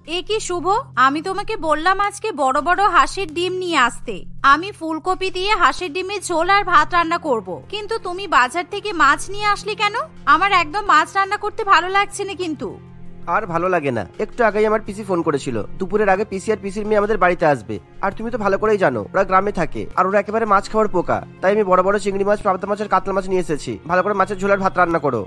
এ কি শুভ, আমি তোমাকে বললাম আজকে বড় বড় হাঁসের ডিম নিয়ে আসতে। আমি ফুলকপি দিয়ে হাঁসের ডিমের ঝোল আর ভাত রান্না করব, কিন্তু তুমি বাজার থেকে মাছ নিয়ে আসলে কেন? আমার একদম মাছ রান্না করতে ভালো লাগছে না। কিন্তু আর ভালো লাগে না। একটু আগেই আমার পিসি ফোন করেছিল, দুপুরের আগে পিসি আর পিসির মেয়ে আমাদের বাড়িতে আসবে। আর তুমি তো ভালো করেই জানো ওরা গ্রামে থাকে আর ওরা একেবারে মাছ খাওয়ার পোকা। তাই আমি বড় বড় চিংড়ি মাছ, পাবদা মাছ আর কাতলা মাছ নিয়ে এসেছি। ভালো করে মাছের ঝোল আর ভাত রান্না করো।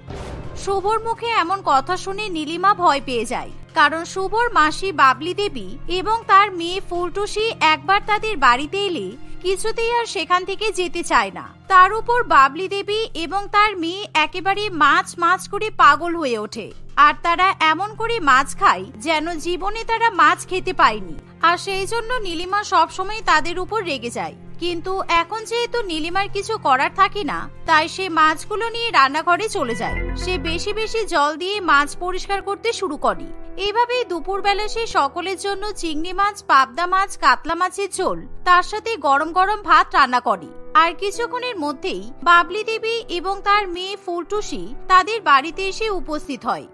শুভর মুখে এমন কথা শুনে নীলিমা ভয় পেয়ে যায়, কারণ শুভর মাসি বাবলি দেবী এবং তার মেয়ে ফুলটুসি একবার তাদের বাড়িতে এলে কিছুতেই আর সেখান থেকে যেতে চায় না। তার উপর বাবলি দেবী এবং তার মেয়ে একেবারে মাছ মাছ করে পাগল হয়ে ওঠে, আর তারা এমন করে মাছ খায় যেন জীবনে তারা মাছ খেতে পায়নি। আর সেই জন্য নীলিমা সবসময় তাদের উপর রেগে যায়। কিন্তু এখন যেহেতু নীলিমার কিছু করার থাকে না, তাই সে মাছগুলো নিয়ে রান্নাঘরে চলে যায়। সে বেশি বেশি জল দিয়ে মাছ পরিষ্কার করতে শুরু করে। এইভাবেই দুপুরবেলা সে সকলের জন্য চিংড়ি মাছ, পাবদা মাছ, কাতলা মাছের ঝোল, তার সাথে গরম গরম ভাত রান্না করে। আর কিছুক্ষণের মধ্যেই বাবলি দেবী এবং তার মেয়ে ফুলটুসি তাদের বাড়িতে এসে উপস্থিত হয়।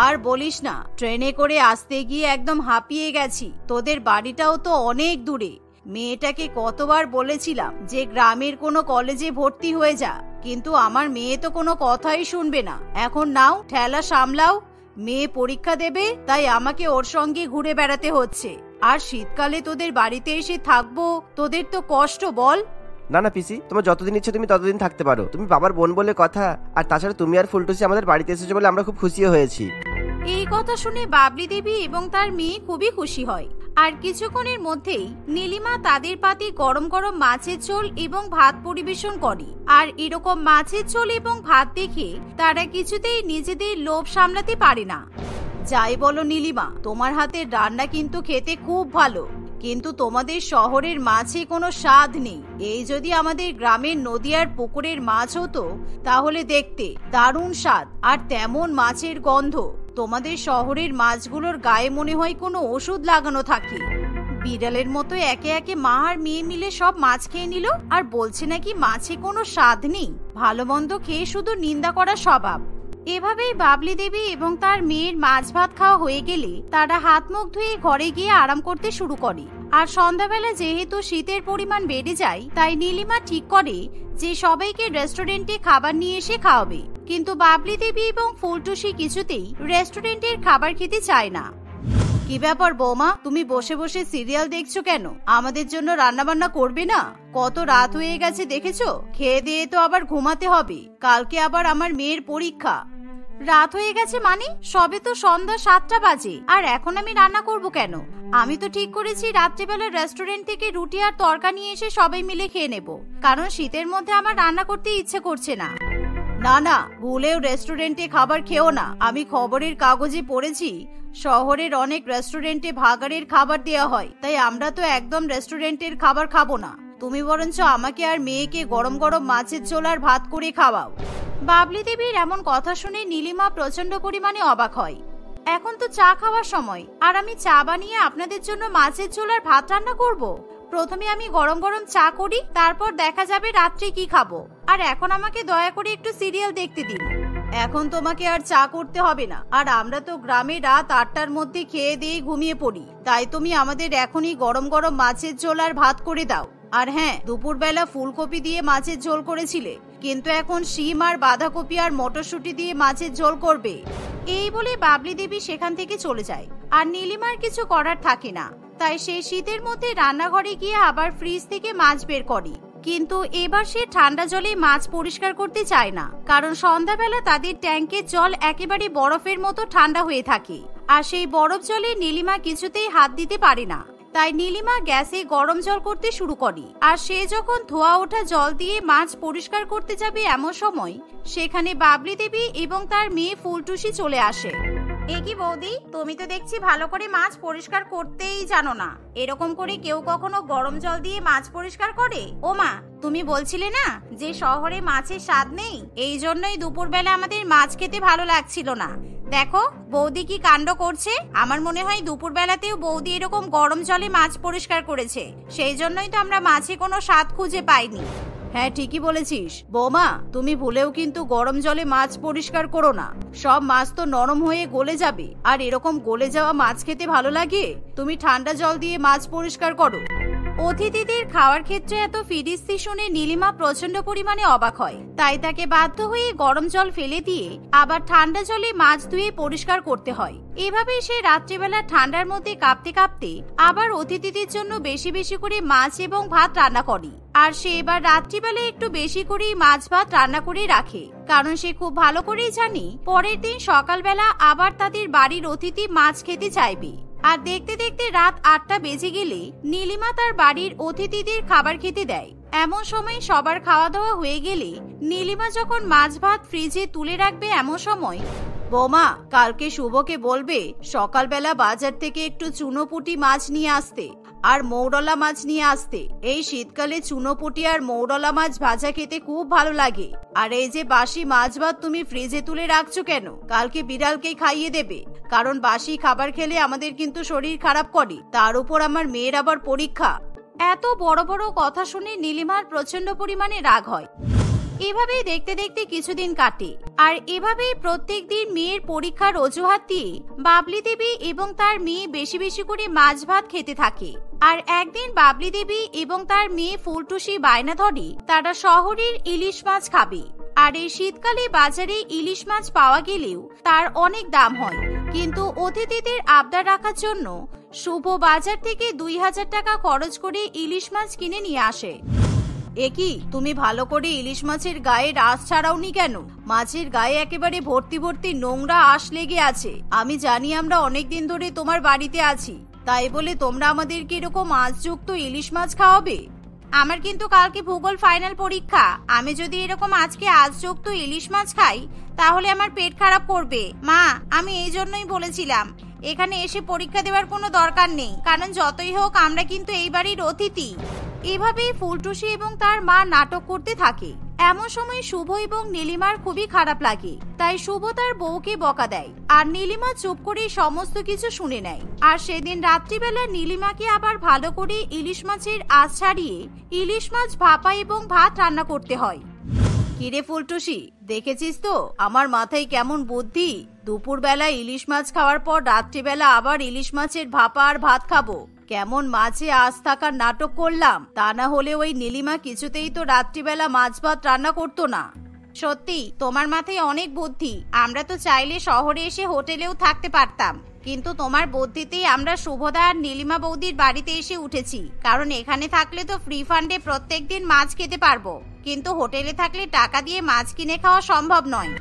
আর বলিস না, ট্রেনে করে আসতে গিয়ে একদম হাঁপিয়ে গেছি। তোদের বাড়িটাও তো অনেক দূরে। মেয়েটাকে কতবার বলেছিলাম যে গ্রামের কোনো কলেজে ভর্তি হয়ে যা, কিন্তু আমার মেয়ে তো কোনো কথাই শুনবে না। এখন নাও, ঠেলা সামলাও। মেয়ে পরীক্ষা দেবে, তাই আমাকে ওর সঙ্গে ঘুরে বেড়াতে হচ্ছে। আর শীতকালে তোদের বাড়িতে এসে থাকবো, তোদের তো কষ্ট বল। না না পিসি, তোমার যতদিন ইচ্ছে তুমি ততদিন থাকতে পারো। তুমি বাবার বোন বলে কথা। আর তাছাড়া তুমি আর ফুলটুসি আমাদের বাড়িতে এসেছো বলে আমরা খুব খুশি হয়েছি। এই কথা শুনে বাবলি দেবী এবং তার মেয়ে খুবই খুশি হয়। আর কিছুক্ষণের মধ্যেই নীলিমা তাদের পাতে গরম গরম মাছের ঝোল এবং ভাত পরিবেশন করে। আর এরকম মাছের ঝোল এবং ভাত দেখে তারা কিছুতেই নিজেদের লোভ সামলাতে পারে না। যাই বলো নীলিমা, তোমার হাতের রান্না কিন্তু খেতে খুব ভালো, কিন্তু তোমাদের শহরের মাছে কোনো স্বাদ নেই। এই যদি আমাদের গ্রামের নদী আর পুকুরের মাছ হতো, তাহলে দেখতে দারুণ স্বাদ আর তেমন মাছের গন্ধ। তোমাদের শহরের মাছগুলোর গায়ে মনে হয় কোনো ওষুধ লাগানো থাকে। বিড়ালের মতো একে একে মা আর মেয়ে মিলে সব মাছ খেয়ে নিল, আর বলছে নাকি মাছে কোনো স্বাদ নেই। ভালো মন্দ খেয়ে শুধু নিন্দা করা স্বভাব। এভাবেই বাবলি দেবী এবং তার মেয়ের মাছ ভাত খাওয়া হয়ে গেলে তারা হাত মুখ ধুয়ে ঘরে গিয়ে আরাম করতে শুরু করে। আর সন্ধ্যাবেলা যেহেতু শীতের পরিমাণ বেড়ে যায়, তাই নীলিমা ঠিক করে যে সবাইকে রেস্টুরেন্টে খাবার নিয়ে এসে খাওয়াবে। কিন্তু বাবলি দেবী এবং ফুলটুসি কিছুতেই রেস্টুরেন্টের খাবার খেতে চায় না। কি ব্যাপার বৌমা, তুমি বসে বসে সিরিয়াল দেখছো কেন? আমাদের জন্য রান্না বান্না করবে না? কত রাত হয়ে গেছে দেখেছো? খেয়ে দিয়ে তো আবার ঘুমাতে হবে, কালকে আবার আমার মেয়ের পরীক্ষা। রাত হয়ে গেছে মানে? সবে তো সন্ধ্যা 7টা বাজে, আর এখন আমি রান্না করব কেন? আমি তো ঠিক করেছি রাত্রিবেলা রেস্টুরেন্ট থেকে রুটি আর তরকা নিয়ে এসে সবাই মিলে খেয়ে নেব, কারণ শীতের মধ্যে আমার রান্না করতে ইচ্ছে করছে না। না না, ভুলেও রেস্টুরেন্টে খাবার খেও না। আমি খবরের কাগজে পড়েছি শহরের অনেক রেস্টুরেন্টে ভাগাড়ের খাবার দেওয়া হয়, তাই আমরা তো একদম রেস্টুরেন্টের খাবার খাবো না। তুমি বরঞ্চ আমাকে আর মেয়েকে গরম গরম মাছের ঝোল আর ভাত করে খাওয়াও। বাবলি দেবীর এমন কথা শুনে নীলিমা প্রচন্ড পরিমাণে অবাক হয়। এখন তো চা খাওয়ার সময়, আর আমি চা বানিয়ে আপনাদের জন্য মাছের ঝোল আর ভাত রান্না করব? প্রথমে আমি গরম গরম চা করি, তারপর দেখা যাবে রাত্রে কি খাবো। আর এখন আমাকে দয়া করে একটু সিরিয়াল দেখতে দিন। এখন তোমাকে আর চা করতে হবে না, আর আমরা তো গ্রামে রাত 8টার মধ্যে খেয়ে দিয়ে ঘুমিয়ে পড়ি। তাই তুমি আমাদের এখনই গরম গরম মাছের ঝোল আর ভাত করে দাও। আর হ্যাঁ, দুপুরবেলা ফুলকপি দিয়ে মাছের ঝোল করেছিলে, কিন্তু এখন শিম আর বাঁধাকপি আর মটরশুঁটি দিয়ে মাছের ঝোল করবে। এই বলে বাবলি দেবী সেখান থেকে চলে যায়। আর নীলিমার কিছু করার থাকে না, তাই সে শীতের মধ্যে রান্নাঘরে গিয়ে আবার ফ্রিজ থেকে মাছ বের করে। কিন্তু এবার সে ঠান্ডা জলে মাছ পরিষ্কার করতে চায় না, কারণ সন্ধ্যাবেলা তাদের ট্যাঙ্কের জল একেবারে বরফের মতো ঠান্ডা হয়ে থাকে। আর সেই বরফ জলে নীলিমা কিছুতেই হাত দিতে পারে না। তাই নীলিমা গ্যাসে গরম জল করতে শুরু করে। আর সে যখন ধোয়া ওঠা জল দিয়ে মাছ পরিষ্কার করতে যাবে, এমন সময় সেখানে বাবলি দেবী এবং তার মেয়ে ফুলটুসি চলে আসে। এ কি বৌদি, তুমি তো দেখছি ভালো করে মাছ পরিষ্কার করতেই জানো না। এরকম করে কেউ কখনো গরম জল দিয়ে মাছ পরিষ্কার করে? ও মা, তুমি বলছিলে না যে শহরে মাছের স্বাদ নেই, এই জন্যই দুপুরবেলা আমাদের মাছ খেতে ভালো লাগছিল না। দেখো বৌদি কি কাণ্ড করছে। আমার মনে হয় দুপুরবেলাতেও বৌদি এরকম গরম জলে মাছ পরিষ্কার করেছে, সেই জন্যই তো আমরা মাছে কোনো স্বাদ খুঁজে পাইনি। হ্যাঁ, ঠিকই বলেছিস বৌমা। তুমি ভুলেও কিন্তু গরম জলে মাছ পরিষ্কার করো না, সব মাছ তো নরম হয়ে গলে যাবে, আর এরকম গলে যাওয়া মাছ খেতে ভালো লাগে। তুমি ঠান্ডা জল দিয়ে মাছ পরিষ্কার করো। অতিথিদের খাওয়ার ক্ষেত্রে এত ফিরিস্তি শুনে নীলিমা প্রচন্ড পরিমাণে অবাক হয়, তাই তাকে বাধ্য হয়ে গরম জল ফেলে দিয়ে আবার ঠান্ডা জলে মাছ ধুয়ে পরিষ্কার করতে হয়। এভাবে সে রাত্রিবেলা ঠান্ডার মধ্যে কাঁপতে কাঁপতে আবার অতিথিদের জন্য বেশি বেশি করে মাছ এবং ভাত রান্না করে। আর সে এবার রাত্রিবেলা একটু বেশি করেই মাছ ভাত রান্না করে রাখে, কারণ সে খুব ভালো করেই জানে পরের দিন সকালবেলা আবার তাদের বাড়ির অতিথি মাছ খেতে চাইবে। আর দেখতে দেখতে রাত 8টা বেজে গেলে নীলিমা তার বাড়ির অতিথিদের খাবার খেতে দেয়। এমন সময় সবার খাওয়া দাওয়া হয়ে গেলে নীলিমা যখন মাছ ভাত ফ্রিজে তুলে রাখবে, এমন সময় বৌমা, কালকে শুভকে বলবে সকালবেলা বাজার থেকে একটু চুনোপুটি মাছ নিয়ে আসতে আর মৌরলা মাছ নিয়ে আসতে। এই শীতকালে চুনোপুটি আর মৌরলা মাছ ভাজা খেতে খুব ভালো লাগে। আর এই যে বাসি মাছ ভাত তুমি ফ্রিজে তুলে রাখছো কেন? কালকে বিড়ালকে খাইয়ে দেবে, কারণ বাসি খাবার খেলে আমাদের কিন্তু শরীর খারাপ করে। তার উপর আমার মেয়ের আবার পরীক্ষা। এত বড় বড় কথা শুনে নীলিমার প্রচন্ড পরিমাণে রাগ হয়। এভাবেই দেখতে দেখতে কিছুদিন কাটে, আর এভাবেই প্রত্যেক দিন মেয়ের পরীক্ষার অজুহাত দিয়ে বাবলি দেবী এবং তার মেয়ে বেশি বেশি করে মাছ ভাত খেতে থাকে। আর একদিন বাবলি দেবী এবং তার মেয়ে ফুলটুসি বায়না ধরে তারা শহরের ইলিশ মাছ খাবে। আর এই শীতকালে বাজারে ইলিশ মাছ পাওয়া গেলেও তার অনেক দাম হয়, কিন্তু অতিথিদের আবদার রাখার জন্য শুভ বাজার থেকে 2000 টাকা খরচ করে ইলিশ মাছ কিনে নিয়ে আসে। একই, তুমি ভালো করে ইলিশ মাছের গায়ে রাস ছাড়াওনি কেন? মাছের গায়ে একেবারে ভর্তি ভর্তি নোংরা আঁশ লেগে আছে। আমি জানি আমরা অনেকদিন ধরে তোমার বাড়িতে আছি, তাই বলে তোমরা আমাদেরকে এরকম আঁশযুক্ত ইলিশ মাছ খাওয়াবে? আমার কিন্তু কালকে ভূগোল ফাইনাল পরীক্ষা। আমি যদি এরকম আজকে আঁশযুক্ত ইলিশ মাছ খাই তাহলে আমার পেট খারাপ করবে। মা, আমি এই জন্যই বলেছিলাম এখানে এসে পরীক্ষা দেওয়ার কোনো দরকার নেই, কারণ যতই হোক আমরা কিন্তু এই বাড়ির অতিথি। এভাবেই ফুলটুসি এবং তার মা নাটক করতে থাকে। এমন সময় শুভ এবং নীলিমার খুবই খারাপ লাগে, তাই শুভ তার বউকে বকা দেয়, আর নীলিমা চুপ করে সমস্ত কিছু শুনে নেয়। আর সেদিন রাত্রিবেলা নীলিমাকে আবার ভালো করে ইলিশ মাছের আঁশ ছাড়িয়ে ইলিশ মাছ ভাপা এবং ভাত রান্না করতে হয়। কিরে ফুলটুসি, দেখেছিস তো আমার মাথায় কেমন বুদ্ধি? দুপুরবেলা ইলিশ মাছ খাওয়ার পর রাত্রিবেলা আবার ইলিশ মাছের ভাপা আর ভাত খাবো। কেমন মাছে আজ থাকার নাটক করলাম, তা না হলে ওই নীলিমা কিছুতেই তো রাত্রিবেলা মাছ ভাত রান্না করতো না। সত্যি তোমার মাথায় অনেক বুদ্ধি। আমরা তো চাইলে শহরে এসে হোটেলেও থাকতে পারতাম, কিন্তু তোমার বুদ্ধিতেই আমরা শুভদা আর নীলিমা বৌদির বাড়িতে এসে উঠেছি, কারণ এখানে থাকলে তো ফ্রি ফান্ডে প্রত্যেকদিন মাছ খেতে পারবো, কিন্তু হোটেলে থাকলে টাকা দিয়ে মাছ কিনে খাওয়া সম্ভব নয়।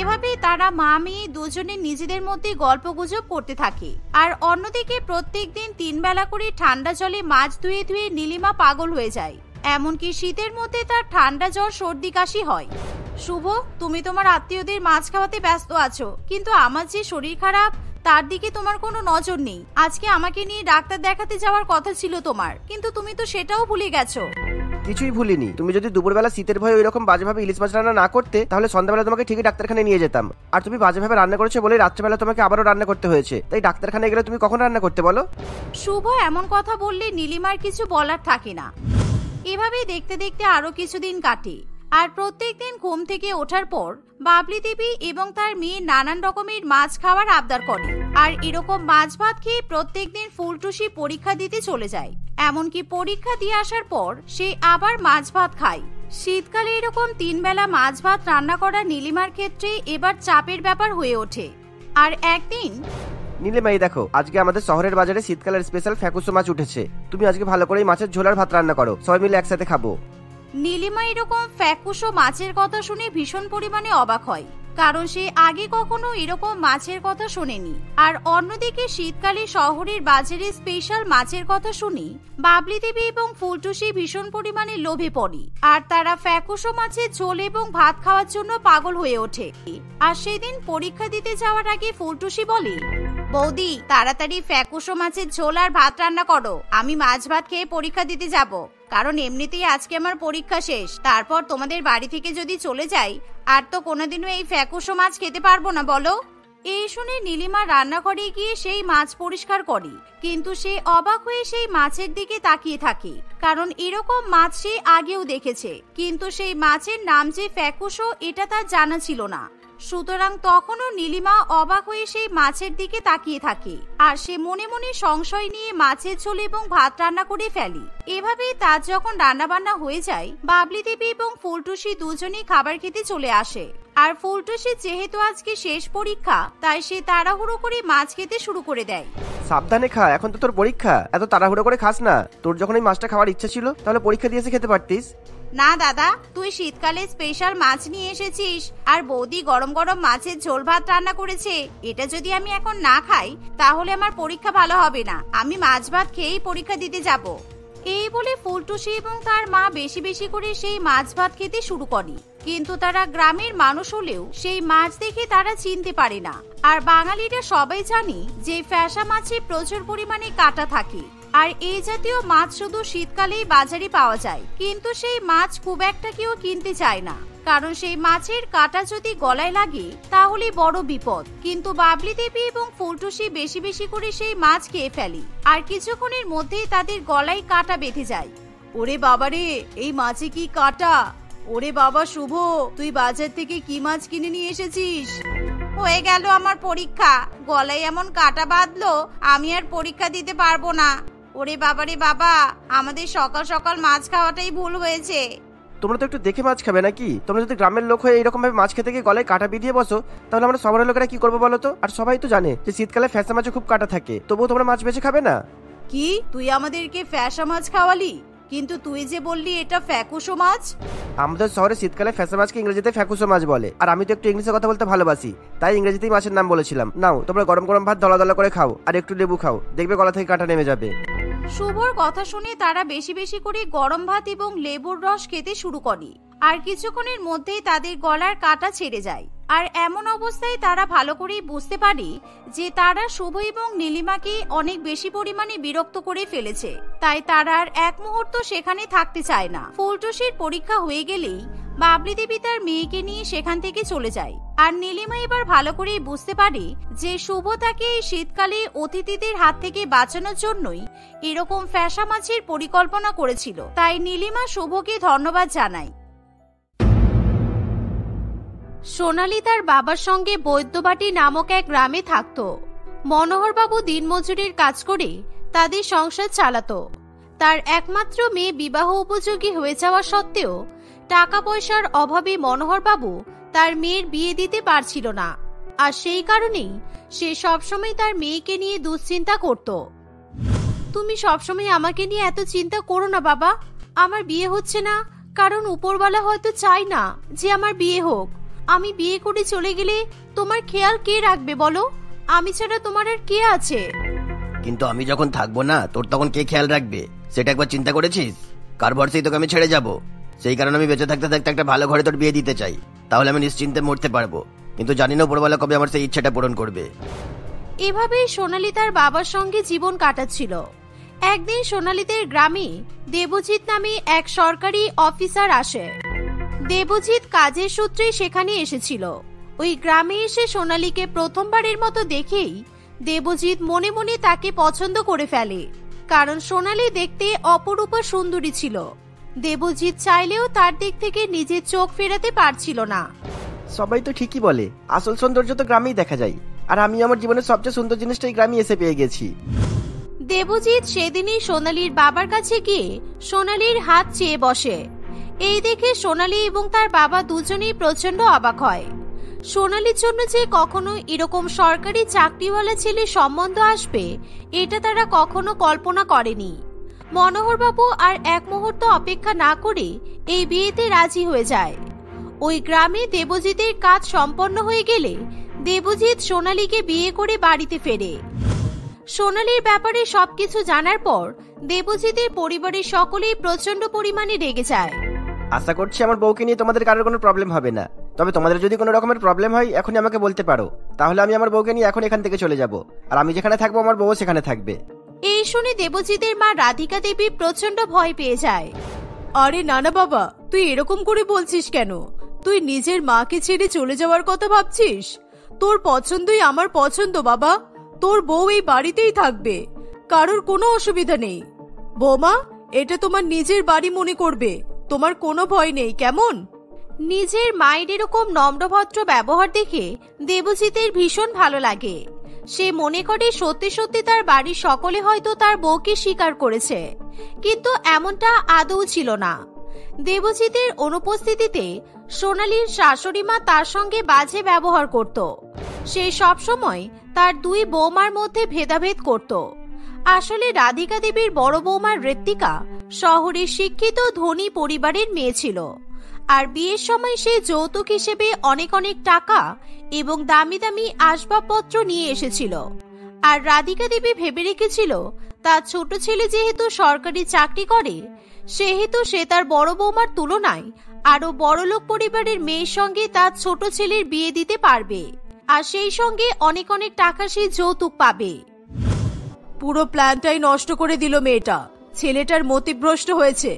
এভাবে তারা মা মেয়ে দুজনে নিজেদের মধ্যে গল্পগুজব করতে থাকে। আর অন্যদিকে প্রত্যেকদিন 3 বেলা করে ঠান্ডা জলে মাছ ধুয়ে ধুয়ে নীলিমা পাগল হয়ে যায়। এমনকি শীতের মধ্যে তার ঠান্ডা জ্বর সর্দি কাশি হয়। শুভ, তুমি তোমার আত্মীয়দের মাছ খাওয়াতে ব্যস্ত আছো, কিন্তু আমার যে শরীর খারাপ তার দিকে তোমার কোনো নজর নেই। আজকে আমাকে নিয়ে ডাক্তার দেখাতে যাওয়ার কথা ছিল তোমার, কিন্তু তুমি তো সেটাও ভুলে গেছো। কিছুই ভুলিনি। তুমি যদি দুপুরবেলা শীতের ভয়ে ওইরকম বাজেভাবে ইলিশ মাছ রান্না না করতে, তাহলে সন্ধ্যাবেলা তোমাকে ঠিকই ডাক্তারখানায় নিয়ে যেতাম। আর তুমি বাজেভাবে রান্না করেছো বলে রাত্রেবেলা তোমাকে আবারও রান্না করতে হয়েছে, তাই ডাক্তারখানায় গেলে তুমি কখন রান্না করতে বলো? শুভ এমন কথা বললে নীলিমার কিছু বলার থাকে না। এভাবেই দেখতে দেখতে আরো কিছুদিন কাটে। আর প্রত্যেকদিন ঘুম থেকে ওঠার পর বাবলি দেবী এবং তার মেয়ে নানান রকমের মাছ খাওয়ার আবদার করে। আর এরকম মাছ ভাত খেয়ে প্রত্যেকদিন ফুলটুসি পরীক্ষা দিতে চলে যায়। এমনকি পরীক্ষা দিয়ে আসার পর সে আবার মাছ ভাত খায়। শীতকালে এরকম 3 বেলা মাছ ভাত রান্না করা নীলিমার ক্ষেত্রে এবার চাপের ব্যাপার হয়ে ওঠে। আর একদিন, নীলিমা, এই দেখো আজকে আমাদের শহরের বাজারে শীতকালের স্পেশাল ফ্যাকুসো মাছ উঠেছে। তুমি আজকে ভালো করে মাছের ঝোল আর ভাত রান্না করো, সবাই মিলে একসাথে খাবো। নীলিমা এরকম ফ্যাকুসো মাছের কথা শুনে ভীষণ পরিমাণে অবাক হয়, কারণ সে আগে কখনো এরকম মাছের কথা শোনেনি। আর অন্যদিকে শীতকালে শহরের বাজারে স্পেশাল মাছের কথা শুনি বাবলি দেবী এবং ফুলটুসি ভীষণ পরিমাণে লোভে পড়ে। আর তারা ফ্যাকুসো মাছের ঝোল এবং ভাত খাওয়ার জন্য পাগল হয়ে ওঠে। আর সেদিন পরীক্ষা দিতে যাওয়ার আগে ফুলটুসি বলে, বৌদি তাড়াতাড়ি ফ্যাকুসো মাছের ঝোল আর ভাত রান্না করো, আমি মাছ ভাত খেয়ে পরীক্ষা দিতে যাব। কারণ এমনিতেই আজকে আমার পরীক্ষা শেষ, তারপর তোমাদের বাড়ি থেকে যদি চলে যাই আর তো কোনোদিনও এই ফ্যাকুসো মাছ খেতে পারবো না, বলো? এই শুনে নীলিমা রান্নাঘরে গিয়ে সেই মাছ পরিষ্কার করে, কিন্তু সে অবাক হয়ে সেই মাছের দিকে তাকিয়ে থাকে, কারণ এরকম মাছ সে আগেও দেখেছে, কিন্তু সেই মাছের নাম যে ফ্যাকুশো এটা তার জানা ছিল না। সুতরাং তখনও নীলিমা অবাক হয়ে সেই মাছের দিকে তাকিয়ে থাকে, আর সে মনে মনে সংশয় নিয়ে মাছের ঝোল এবং ভাত রান্না করে ফেলে। এভাবেই তার যখন রান্না বান্না হয়ে যায়, বাবলি দেবী এবং ফুলটুসি দুজনেই খাবার খেতে চলে আসে। আর ফুলটুসির যেহেতু আজকে শেষ পরীক্ষা, তাই সে তাড়াহুড়ো করে মাছ খেতে শুরু করে দেয়। সাবধানে খা, এখন তো তোর পরীক্ষা, এত তাড়াহুড়ো করে খাস না। তোর যখন এই মাছটা খাওয়ার ইচ্ছা ছিল তাহলে পরীক্ষা দিয়ে এসে খেতে পারতিস। না দাদা, তুই শীতকালে স্পেশাল মাছ নিয়ে এসেছিস, আর বৌদি গরম গরম মাছের ঝোল ভাত রান্না করেছে, এটা যদি আমি এখন না খাই তাহলে আমার পরীক্ষা ভালো হবে না। আমি মাছ ভাত খেয়েই পরীক্ষা দিতে যাব। এই বলে ফুলটুসি এবং তার মা বেশি বেশি করে সেই মাছ ভাত খেতে শুরু করে, কিন্তু তারা গ্রামের মানুষ হলেও সেই মাছ দেখে তারা চিনতে পারে না। আর বাঙালিরা সবাই জানি যে ফ্যাসা মাছে প্রচুর পরিমাণে কাঁটা থাকে, আর এই জাতীয় মাছ শুধু শীতকালেই বাজারে পাওয়া যায়, কিন্তু সেই মাছ খুব একটা কেউ কিনতে চায় না, কারণ সেই মাছের কাঁটা যদি গলায় লাগে তাহলে বড় বিপদ। কিন্তু বাবলি দেবী এবং ফুলটুসি বেশি বেশি করে সেই মাছ খেয়ে ফেলে, আর কিছুক্ষণের মধ্যেই তাদের গলায় কাঁটা বেঁধে যায়। ওরে বাবারে, এই মাছে কি কাঁটা! ওরে বাবা শুভ, তুই বাজার থেকে কি মাছ কিনে নিয়ে এসেছিস? হয়ে গেল আমার পরীক্ষা, গলায় এমন কাঁটা বাঁধলো আমি আর পরীক্ষা দিতে পারবো না। ওরে বাবারে বাবা, আমাদের সকাল সকাল মাছ খাওয়াটাই ভুল হয়েছে। তোমরা তো একটু দেখে মাছ খাবে নাকি? তোমরা যদি গ্রামের লোক হয়ে এরকম ভাবে মাছ খেতে গিয়ে গলায় কাঁটা বিঁধিয়ে বসো, তাহলে আমরা শহরের লোকেরা কি করবো বলো তো? আর সবাই তো জানে যে শীতকালে ফ্যাসা মাছে খুব কাঁটা থাকে, তবুও তোমরা মাছ বেছে খাবে না। কি তুই আমাদেরকে ফ্যাসা মাছ খাওয়ালি? কিন্তু তুই যে বললি এটা ফ্যাকুশো মাছ। আমাদের শহরে শীতকালে ফ্যাসা মাছকে ইংরেজিতে ফ্যাকুশো মাছ বলে, আর আমি তো একটু ইংলিশে কথা বলতে ভালোবাসি, তাই ইংরেজিতেই মাছের নাম বলেছিলাম। নাও তোমরা গরম গরম ভাত দলা দলা করে খাও, আর একটু লেবু খাও, দেখবে গলা থেকে কাঁটা নেমে যাবে। শুভর কথা শুনে তারা বেশি বেশি করে গরম ভাত এবং লেবুর রস খেতে শুরু করে, আর কিছুক্ষণের মধ্যেই তাদের গলার কাঁটা ছেড়ে যায়। আর এমন অবস্থায় তারা ভালো করেই বুঝতে পারে যে তারা শুভ এবং নীলিমাকে অনেক বেশি পরিমাণে বিরক্ত করে ফেলেছে, তাই তারা আর এক মুহূর্ত সেখানে থাকতে চায় না। ফুলটুসির পরীক্ষা হয়ে গেলেই বাবলি দেবী তার মেয়েকে নিয়ে সেখান থেকে চলে যায়, আর নীলিমা এবার ভালো করেই বুঝতে পারে যে শুভ তাকে এই শীতকালে অতিথিদের হাত থেকে বাঁচানোর জন্যই এরকম ফ্যাসা মাছের পরিকল্পনা করেছিল। তাই নীলিমা শুভকে ধন্যবাদ জানায়। সোনালী তার বাবার সঙ্গে বৈদ্যবাটি নামক এক গ্রামে থাকত। মনোহরবাবু দিনমজুরির কাজ করে তাদের সংসার চালাতো। তার একমাত্র মেয়ে বিবাহ উপযোগী হয়ে যাওয়া সত্ত্বেও টাকা পয়সার অভাবে মনোহরবাবু তার মেয়ের বিয়ে দিতে পারছিল না, আর সেই কারণেই সে সবসময় তার মেয়েকে নিয়ে দুশ্চিন্তা করত। তুমি সবসময় আমাকে নিয়ে এত চিন্তা করো না বাবা, আমার বিয়ে হচ্ছে না কারণ উপরওয়ালা হয়তো চায় না যে আমার বিয়ে হোক। আমি বিয়ে করে চলে গেলে তোমার খেয়াল কে রাখবে বলো? আমি ছাড়া তোমার আর কে আছে? কিন্তু আমি যখন থাকবো না, তোর তখন কে খেয়াল রাখবে সেটা একবার চিন্তা করেছিস? কার ভরসায় তোকে আমি ছেড়ে যাব? সেই কারণে আমি বেঁচে থাকতে থাকতে একটা ভালো ঘরে তোর বিয়ে দিতে চাই, তাহলে আমি নিশ্চিন্তে মরতে পারবো। কিন্তু জানি না উপরওয়ালা কবে আমার সেই ইচ্ছাটা পূরণ করবে। এভাবেই সোনালী তার বাবার সঙ্গে জীবন কাটাচ্ছিল। একদিন সোনালীদের গ্রামে দেবজিৎ নামে এক সরকারি অফিসার আসে। দেবজিৎ কাজের সূত্রে সেখানে এসেছিল। ওই গ্রামে এসে সোনালীকে প্রথমবারের মতো দেখেই দেবজিৎ মনে মনে তাকে পছন্দ করে ফেলে, কারণ সোনালী দেখতে অপরূপা সুন্দরী ছিল। দেবজিৎ চাইলেও তার দিক থেকে নিজের চোখ ফেরাতে পারছিল না। সবাই তো ঠিকই বলে, আসল সৌন্দর্য তো গ্রামেই দেখা যায়, আর আমি আমার জীবনের সবচেয়ে সুন্দর জিনিসটা এই গ্রামে এসে পেয়ে গেছি। দেবজিৎ সেদিনই সোনালীর বাবার কাছে গিয়ে সোনালীর হাত চেয়ে বসে। এই দেখে সোনালী এবং তার বাবা দুজনেই প্রচন্ড অবাক হয়। সোনালীর জন্য যে কখনো এরকম সরকারি চাকরিওয়ালা ছেলে সম্বন্ধ আসবে এটা তারা কখনো কল্পনা করেনি। মনোহরবাবু আর এক মুহূর্ত অপেক্ষা না করে এই বিয়েতে রাজি হয়ে যায়। ওই গ্রামে দেবজিতের কাজ সম্পন্ন হয়ে গেলে দেবজিৎ সোনালীকে বিয়ে করে বাড়িতে ফেরে। সোনালীর ব্যাপারে সবকিছু জানার পর দেবজিতের পরিবারের সকলেই প্রচন্ড পরিমাণে রেগে যায়। আশা করছি আমার বউকে নিয়ে তোমাদের কারোর কোনো প্রবলেম হবে না, তবে তোমাদের যদি কোনো রকমের প্রবলেম হয় এখনই আমাকে বলতে পারো, তাহলে আমি আমার বউকে নিয়ে এখন এখান থেকে চলে যাব, আর আমি যেখানে থাকবো আমার বউ সেখানে থাকবে। এই শুনে দেবজিতের মা রাধিকা দেবী প্রচন্ড ভয় পেয়ে যায়। আরে নানা বাবা, তুই এরকম করে বলছিস কেন? তুই নিজের মাকে ছেড়ে চলে যাওয়ার কথা ভাবছিস? তোর পছন্দই আমার পছন্দ বাবা। তোর বউ এই বাড়িতেই থাকবে, কারোর কোনো অসুবিধা নেই। বৌমা, এটা তোমার নিজের বাড়ি মনে করবে, তোমার কোনো ভয় নেই, কেমন? নিজের মায়ের এরকম নম্রভদ্র ব্যবহার দেখে দেবজিতের ভীষণ ভালো লাগে। সে মনে করে সত্যি সত্যি তার বাড়ির সকলে হয়তো তার বউকে স্বীকার করেছে, কিন্তু এমনটা আদৌ ছিল না। দেবজিতের অনুপস্থিতিতে সোনালীর শাশুড়ি মা তার সঙ্গে বাজে ব্যবহার করত। সে সবসময় তার দুই বৌমার মধ্যে ভেদাভেদ করত। আসলে রাধিকা দেবীর বড় বৌমা ঋত্বিকা শহরের শিক্ষিত ধনী পরিবারের মেয়ে ছিল, আর বিয়ের সময় সে যৌতুক হিসেবে অনেক অনেক টাকা এবং দামি দামি আসবাবপত্র নিয়ে এসেছিল। আর রাধিকা দেবী ভেবে রেখেছিল তার ছোট ছেলে যেহেতু সরকারি চাকরি করে, সেহেতু সে তার বড় বৌমার তুলনায় আরো বড়লোক পরিবারের মেয়ের সঙ্গে তার ছোট ছেলের বিয়ে দিতে পারবে, আর সেই সঙ্গে অনেক অনেক টাকা সে যৌতুক পাবে। পুরো প্ল্যানটাই নষ্ট করে দিল মেয়েটা। ছেলেটার মতিভ্রষ্ট হয়েছে,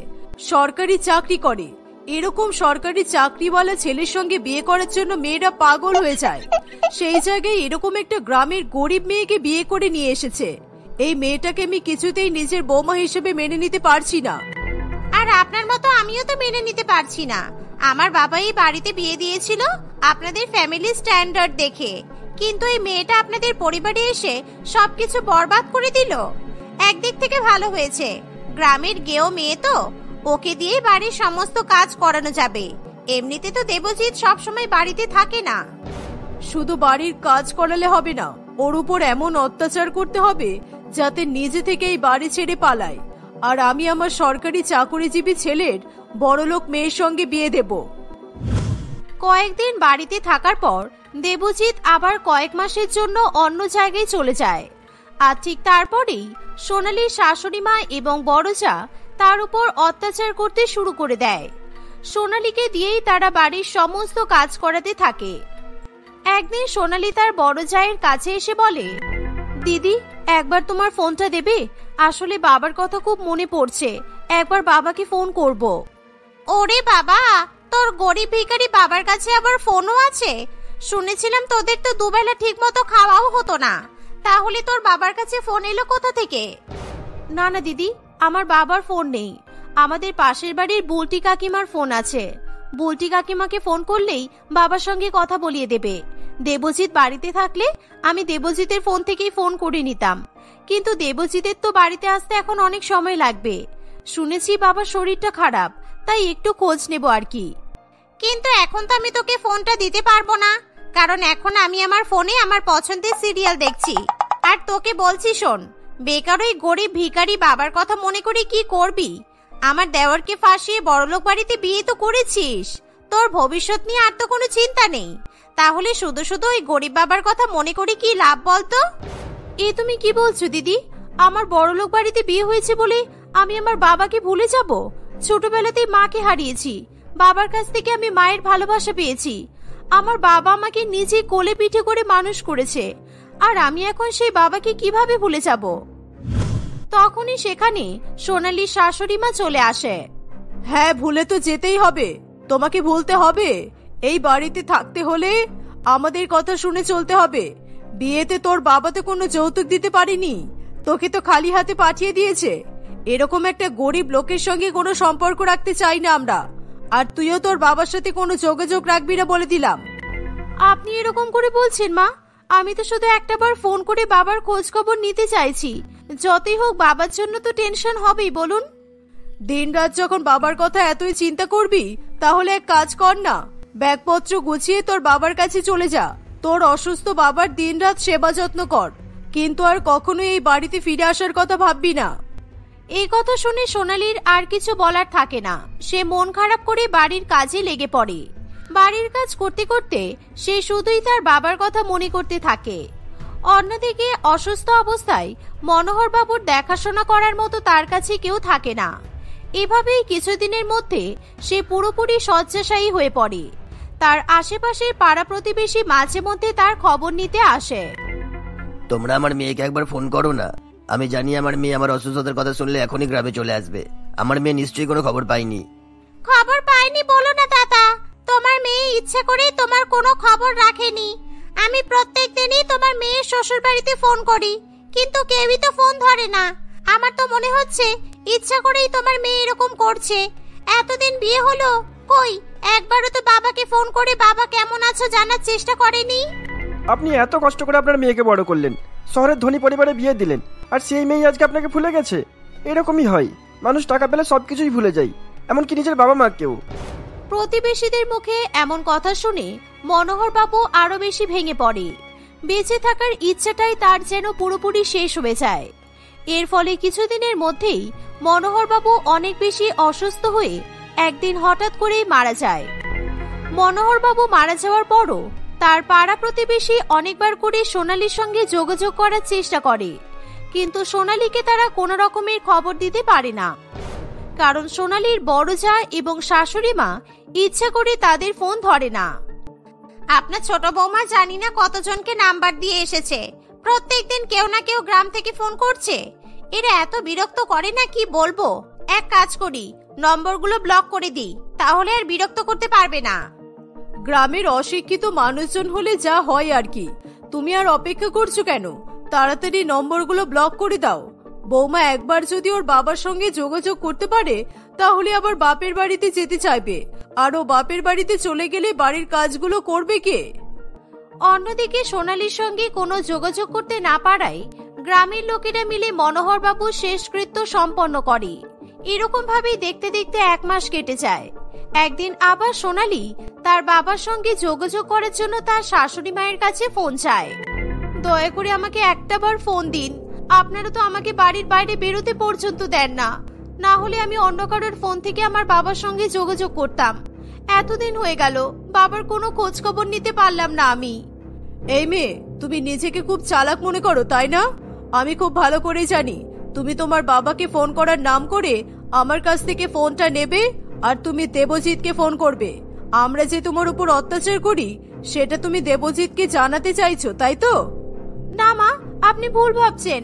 সরকারি চাকরি করে। এরকম সরকারি চাকরিওয়ালা ছেলের সঙ্গে বিয়ে করার জন্য মেয়েরা পাগল হয়ে যায়। সেই জায়গায় এরকম একটা গ্রামের গরিব মেয়েকে বিয়ে করে নিয়ে এসেছে। এই মেয়েটাকে আমি কিছুতেই নিজের বৌমা হিসেবে মেনে নিতে পারছি না। আর আপনার মতো আমিও তো মেনে নিতে পারছি না। আমার বাবা এই বাড়িতে বিয়ে দিয়েছিল আপনাদের ফ্যামিলি স্ট্যান্ডার্ড দেখে, কিন্তু এই মেয়েটা আপনাদের পরিবারে এসে সবকিছু বরবাদ করে দিল। একদিক থেকে ভালো হয়েছে, গ্রামের গেও মেয়ে তো, ওকে দিয়ে বাড়ির সমস্ত কাজ করানো যাবে। এমনিতে তো দেবজিৎ সবসময় বাড়িতে থাকে না। শুধু বাড়ির কাজ করালে হবে না, ওর উপর এমন অত্যাচার করতে হবে যাতে নিজে থেকে এই বাড়ি ছেড়ে পালায়। আর আমি আমার সরকারি চাকরিজীবী ছেলের বড়লোক মেয়ের সঙ্গে বিয়ে দেব। কয়েকদিন বাড়িতে থাকার পর দেবজিৎ আবার কয়েক মাসের জন্য অন্য জায়গায় চলে যায়। আর ঠিক তারপরেই সোনালীর শাশুড়ি মা এবং বড় যা তার উপর অত্যাচার করতে শুরু করে দেয়। সোনালীকে দিয়েই তারা বাড়ির সমস্ত কাজ করাতে থাকে। একদিন সোনালী তার বড় জায়ের কাছে এসে বলে, দিদি একবার তোমার ফোনটা দেবে? আসলে বাবার কথা খুব মনে পড়ছে, একবার বাবাকে ফোন করব। ওরে বাবা, তোর গরিব ভিখারি বাবার কাছে আবার ফোনও আছে? শুনেছিলাম তোদের তো দুবেলা ঠিক মতো খাওয়াও হতো না, তাহলে তোর বাবার কাছে ফোন এলো কোথা থেকে? না না দিদি, আমার বাবার ফোন নেই, আমাদের পাশের বাড়ির বুলটি কাকিমার ফোন আছে। বুলটি কাকিমাকে ফোন করলেই বাবার সঙ্গে কথা বলিয়ে দেবে। দেবজিৎ বাড়িতে থাকলে আমি দেবজিতের ফোন থেকেই ফোন করে নিতাম, কিন্তু দেবজিতের তো বাড়িতে আসতে এখন অনেক সময় লাগবে। শুনেছি বাবার শরীরটা খারাপ, তাই একটু খোঁজ নেব আর কি। কিন্তু এখন তো আমি তোকে ফোনটা দিতে পারবো না, কারণ এখন আমি আমার ফোনে আমার পছন্দের সিরিয়াল দেখছি। আর তোকে বলছি শোন, বেকার ওই গরিব ভিখারি বাবার কথা মনে করে কি করবি? আমার দেওরকে ফাঁসিয়ে বড়লোক বাড়িতে বিয়ে তো করেছিস, তোর ভবিষ্যৎ নিয়ে আর তো কোনো চিন্তা নেই। তাহলে শুধু শুধু ওই গরিব বাবার কথা মনে করে কি লাভ বলতো? এ তুমি কি বলছো দিদি? আমার বড়লোক বাড়িতে বিয়ে হয়েছে বলে আমি আমার বাবাকে ভুলে যাব? ছোটবেলাতেই মাকে হারিয়েছি, বাবার কাছ থেকে আমি মায়ের ভালোবাসা পেয়েছি। আমার বাবা আমাকে নিজে কোলে পিঠে করে মানুষ করেছে, আর আমি এখন সেই বাবাকে কিভাবে ভুলে যাব? তখনই সেখানে সোনালীর শাশুড়ি মা চলে আসে। হ্যাঁ, ভুলে তো যেতেই হবে, তোমাকে ভুলতে হবে। এই বাড়িতে থাকতে হলে আমাদের কথা শুনে চলতে হবে। বিয়েতে তোর বাবা তো কোনো যৌতুক দিতে পারেনি, তোকে তো খালি হাতে পাঠিয়ে দিয়েছে। এরকম একটা গরিব লোকের সঙ্গে কোনো সম্পর্ক রাখতে চাই না আমরা, আর তুইও তোর বাবার সাথে কোনো যোগাযোগ রাখবি না বলে দিলাম। আপনি এরকম করে বলছেন মা? আমি তো শুধু একটাবার ফোন করে বাবার খোঁজ খবর নিতে চাইছি। যতই হোক বাবার জন্য তো টেনশন হবেই, বলুন। দিনরাত যখন বাবার কথা এতই চিন্তা করবি, তাহলে এক কাজ কর না, ব্যাগপত্র গুছিয়ে তোর বাবার কাছে চলে যা। তোর অসুস্থ বাবার দিনরাত সেবা যত্ন কর, কিন্তু আর কখনোই এই বাড়িতে ফিরে আসার কথা ভাববি না। এই কথা শুনে সোনালীর আর কিছু বলার থাকে না। সে মন খারাপ করে বাড়ির কাজে লেগে পড়ে। বাড়ির কাজ করতে করতে সে শুধুই তার বাবার কথা মনে করতে থাকে। অন্যদিকে অসুস্থ অবস্থায় মনোহর বাবুর দেখাশোনা করার মতো তার কাছে কেউ থাকে না। এভাবেই কিছুদিনের মধ্যে সে পুরোপুরি শয্যাশায়ী হয়ে পড়ে। তার আশেপাশের পাড়া প্রতিবেশী মাঝে মধ্যে তার খবর নিতে আসে। তোমরা আমার মেয়েকে একবার ফোন করো না, আমি জানি আমার মেয়ে আমার অসুস্থতার কথা শুনলে এখনই গ্রামে চলে আসবে। আমার মেয়ে নিশ্চয়ই কোনো খবর পায়নি। খবর পায়নি বলো না দাদা, তোমার মেয়ে ইচ্ছে করে তোমার কোনো খবর রাখেনি। আমি প্রত্যেক দিনই তোমার মেয়ের শ্বশুর বাড়িতে ফোন করি, কিন্তু কেউই তো ফোন ধরে না। আমার তো মনে হচ্ছে ইচ্ছা করেই তোমার মেয়ে এরকম করছে। এতদিন বিয়ে হলো, কই একবারও তো বাবাকে ফোন করে বাবা কেমন আছো জানার চেষ্টা করেনি। আপনি এত কষ্ট করে আপনার মেয়েকে বড় করলেন, শহরের ধনী পরিবারে বিয়ে দিলেন, আর সেই মেয়ে আজকে আপনাকে ভুলে গেছে? এরকমই হয়, মানুষ টাকা পেলে সবকিছুই ভুলে যায়, এমনকি নিজের বাবা মাকেও। প্রতিবেশীদের মুখে এমন কথা শুনে মনোহর বাবু আরো বেশি ভেঙে পড়ে। বেঁচে থাকার ইচ্ছাটাই তার যেন পুরোপুরি শেষ হয়ে যায়। এর ফলে কিছুদিনের মধ্যেই মনোহর বাবু অনেক বেশি অসুস্থ হয়ে একদিন হঠাৎ করেই মারা যায়। মনোহর বাবু মারা যাওয়ার পরও তার পাড়া প্রতিবেশী অনেকবার করে সোনালীর সঙ্গে যোগাযোগ করার চেষ্টা করে, কিন্তু সোনালীকে তারা কোনো রকমের খবর দিতে পারে না। কারণ সোনালীর বড় জা এবং শাশুড়ি মা ইচ্ছা করে তাদের ফোন ধরে না। আপনার ছোট বৌমা জানি না কতজনকে নাম্বার দিয়ে এসেছে, প্রত্যেকদিন কেউ না কেউ গ্রাম থেকে ফোন করছে। এরা এত বিরক্ত করে না কি বলবো। এক কাজ করি, নম্বরগুলো ব্লক করে দিই, তাহলে আর বিরক্ত করতে পারবে না। গ্রামের অশিক্ষিত মানুষজন হলে যা হয় আর কি। তুমি আর অপেক্ষা করছো কেন? তাড়াতাড়ি নম্বরগুলো ব্লক করে দাও। বৌমা একবার যদি ওর বাবার সঙ্গে যোগাযোগ করতে পারে, তাহলে আবার বাপের বাড়িতে যেতে চাইবে, আর ও বাপের বাড়িতে চলে গেলে বাড়ির কাজগুলো করবে কে? অন্যদিকে সোনালীর সঙ্গে কোনো যোগাযোগ করতে না পারায় গ্রামের লোকেরা মিলে মনোহর বাবু শেষকৃত্য সম্পন্ন করে। এরকম ভাবেই দেখতে দেখতে 1 মাস কেটে যায়। একদিন আবার সোনালী তার বাবার সঙ্গে যোগাযোগ করার জন্য তার শাশুড়ি মায়ের কাছে ফোন চায়। দয়া করে আমাকে একটাবার ফোন দিন, আপনারা তো আমাকে বাড়ির বাইরে বেরোতে পর্যন্ত দেন না, না হলে আমি অন্য কারোর ফোন থেকে আমার বাবার সঙ্গে যোগাযোগ করতাম। এতদিন হয়ে গেল, বাবার কোনো খোঁজ খবর নিতে পারলাম না আমি। এই মেয়ে, তুমি নিজেকে খুব চালাক মনে করো তাই না? আমি খুব ভালো করে জানি তুমি তোমার বাবাকে ফোন করার নাম করে আমার কাছ থেকে ফোনটা নেবে, আর তুমি দেবজিৎকে ফোন করবে। আমরা যে তোমার উপর অত্যাচার করি সেটা তুমি দেবজিৎকে জানাতে চাইছো, তাই তো? না মা, আপনি ভুল ভাবছেন।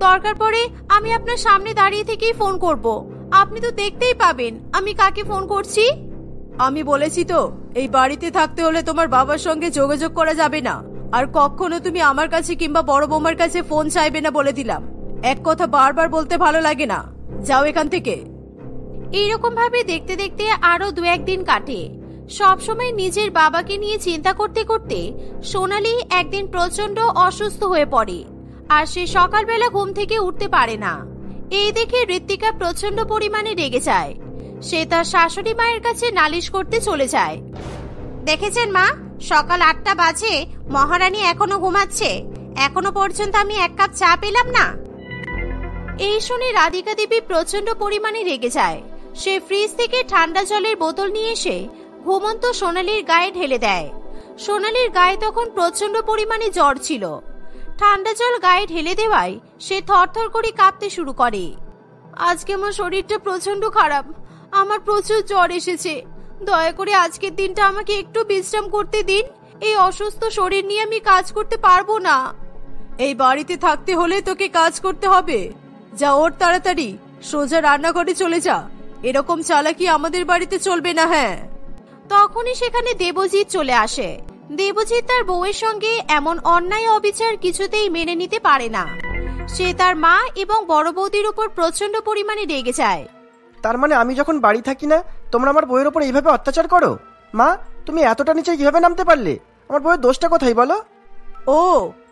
দরকার পড়ে আমি আপনার সামনে দাঁড়িয়ে থেকেই ফোন করব, আপনি তো দেখতেই পাবেন আমি কাকে ফোন করছি। আমি বলেছি তো, এই বাড়িতে থাকতে হলে তোমার বাবার সঙ্গে যোগাযোগ করা যাবে না, আর কখনো তুমি আমার কাছে কিংবা বড় বৌমার কাছে ফোন চাইবে না বলে দিলাম। এক কথা বারবার বলতে ভালো লাগে না, যাও এখান থেকে। এইরকম ভাবে দেখতে দেখতে আরো 2-1 দিন কাটে। সবসময় নিজের বাবাকে নিয়ে চিন্তা করতে করতে সোনালী একদিন প্রচন্ড অসুস্থ হয়ে পড়ে, আর সে সকালবেলা ঘুম থেকে উঠতে পারে না। এই দেখে ঋত্বিকা প্রচন্ড পরিমাণে রেগে যায়। সে তার শাশুড়ি মায়ের কাছে নালিশ করতে চলে যায়। দেখেছেন মা, সকাল 8টা বাজে, মহারানী এখনো ঘুমাচ্ছে, এখনো পর্যন্ত আমি 1 কাপ চা পেলাম না। এই শুনে রাধিকা দেবী প্রচন্ড পরিমাণে রেগে যায়। সে ফ্রিজ থেকে ঠান্ডা জলের বোতল নিয়ে এসে ঘুমন্ত সোনালীর গায়ে ঢেলে দেয়। সোনালীর গায়ে তখন প্রচন্ড পরিমাণে জ্বর ছিল। ঠান্ডা জল গায়ে ঢেলে দেওয়ায় সে থরথর করে কাঁপতে শুরু করে। আজকে আমার শরীরটা প্রচন্ড খারাপ, আমার প্রচুর জ্বর এসেছে, দয়া করে আজকের দিনটা আমাকে একটু বিশ্রাম করতে দিন। এই অসুস্থ শরীর নিয়ে আমি কাজ করতে পারবো না। এই বাড়িতে থাকতে হলে তোকে কাজ করতে হবে। যা, ওর তাড়াতাড়ি সোজা রান্নাঘরে চলে যা। এরকম চালাকি আমাদের বাড়িতে চলবে না। হ্যাঁ। তখনই সেখানে দেবজিৎ চলে আসে। দেবজিৎ তার বউয়ের সঙ্গে এমন অন্যায় অবিচার কিছুতেই মেনে নিতে পারে না। সে তার মা এবং বড় বৌদির উপর প্রচন্ড পরিমাণে রেগে যায়। তার মানে আমি যখন বাড়ি থাকি না, তোমরা আমার বউয়ের উপর এইভাবে অত্যাচার করো? মা, তুমি এতটা নিচে কিভাবে নামতে পারলে? আমার বউয়ের দোষটা কোথায় বলো? ও,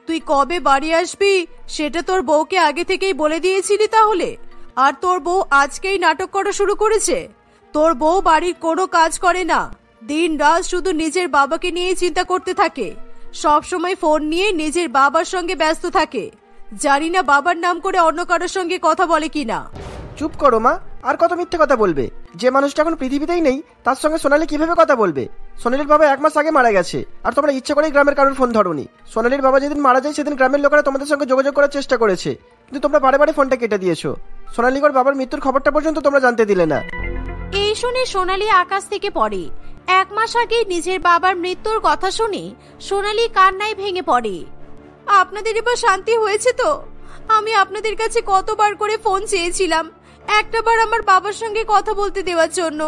তুই কবে বাড়ি আসবি সেটা তোর বউকে আগে থেকেই বলে দিয়েছিলি তাহলে? আর তোর বউ আজকেই নাটক করা শুরু করেছে? তোর বউ বাড়ির কোনো কাজ করে না, দিন রাত শুধু নিজের বাবাকে নিয়ে চিন্তা করতে থাকে, সব সময় ফোন নিয়ে নিজের বাবার সঙ্গে ব্যস্ত থাকে। জানি না বাবার নাম করে অন্য কারোর সঙ্গে কথা বলে কিনা। চুপ করো মা, আর কত মিথ্যে কথা বলবে? যে মানুষটা এখন পৃথিবীতেই নেই তার সঙ্গে সোনালী কিভাবে কথা বলবে? সোনালীর বাবা 1 মাস আগে মারা গেছে, আর তোমরা ইচ্ছা করেই গ্রামের কারোর ফোন ধরোনি। সোনালীর বাবা যেদিন মারা যায় সেদিন গ্রামের লোকেরা তোমাদের সঙ্গে যোগাযোগ করার চেষ্টা করেছে, কিন্তু তোমরা বারে বারে ফোনটা কেটে দিয়েছো। সোনালীর বাবার মৃত্যুর খবরটা পর্যন্ত তোমরা জানতে দিলে না। এই শুনে সোনালী আকাশ থেকে পড়ে। 1 মাস আগে নিজের বাবার মৃত্যুর কথা শুনে সোনালী কান্নায় ভেঙে পড়ে। আপনাদের এবার শান্তি হয়েছে তো? আমি আপনাদের কাছে কতবার করে ফোন চেয়েছিলাম, একটাবার আমার বাবার সঙ্গে কথা বলতে দেওয়ার জন্য।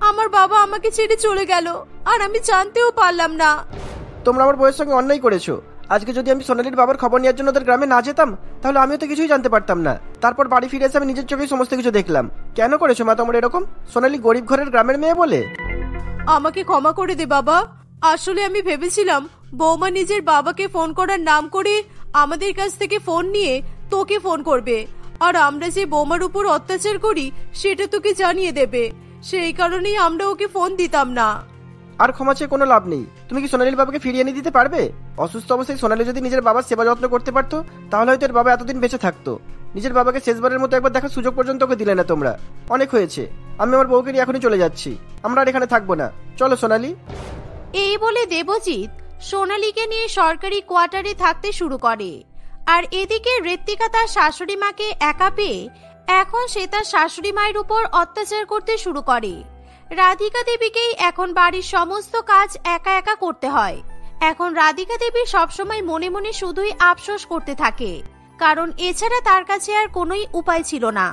আমার বাবা আমাকে ছেড়ে চলে গেল, আর আমি জানতেও পারলাম না। তোমরা আমার বউয়ের সঙ্গে অন্যায় করেছো। আজকে যদি আমি সোনালির বাবার খবর নেওয়ার জন্য ওদের গ্রামে না যেতাম তাহলে আমিও তো কিছুই জানতে পারতাম না। তারপর বাড়ি ফিরে এসে আমি নিজের চোখেই সমস্ত কিছু দেখলাম। কেন করেছো মা তোমরা এরকম? সোনালি গরিব ঘরের গ্রামের মেয়ে বলে। আমাকে ক্ষমা করে দে বাবা। আসলে আমি ভেবেছিলাম বৌমা নিজের বাবাকে ফোন করার নাম করে আমাদের কাছ থেকে ফোন নিয়ে তোকে ফোন করবে, আর আমরা যে বৌমার উপর অত্যাচার করি সেটা তোকে জানিয়ে দেবে। সেই কারণেই আমরা ওকে ফোন দিতাম না। আর ক্ষমা চেয়ে কোনো লাভ নেই। তুমি কি সোনালির বাবাকে ফিরিয়ে এনে দিতে পারবে? অসুস্থ অবস্থায় সোনালি যদি নিজের বাবার সেবা যত্ন করতে পারতো তাহলে হয়তো এর বাবা এতদিন বেঁচে থাকতো। নিজের বাবাকে শেষবারের মতো একবার দেখার সুযোগ পর্যন্ত ওকে দিলে না তোমরা। অনেক হয়েছে, আমি আমার বউকে নিয়ে এখনই চলে যাচ্ছি। আমরা আর এখানে থাকবো না, চলো সোনালি। এই বলে দেবজিৎ সোনালীকে নিয়ে সরকারি কোয়ার্টারে থাকতে শুরু করে। আর এদিকে ঋত্বিকা তার শাশুড়ি মাকে একা পেয়ে এখন সে তার শাশুড়ি মায়ের উপর অত্যাচার করতে শুরু করে। রাধিকা দেবীকেই এখন বাড়ির সমস্ত কাজ একা একা করতে হয়। এখন রাধিকা দেবী সবসময় মনে মনে শুধুই আফসোস করতে থাকে, কারণ এছাড়া তার কাছে আর কোনোই উপায় ছিল না।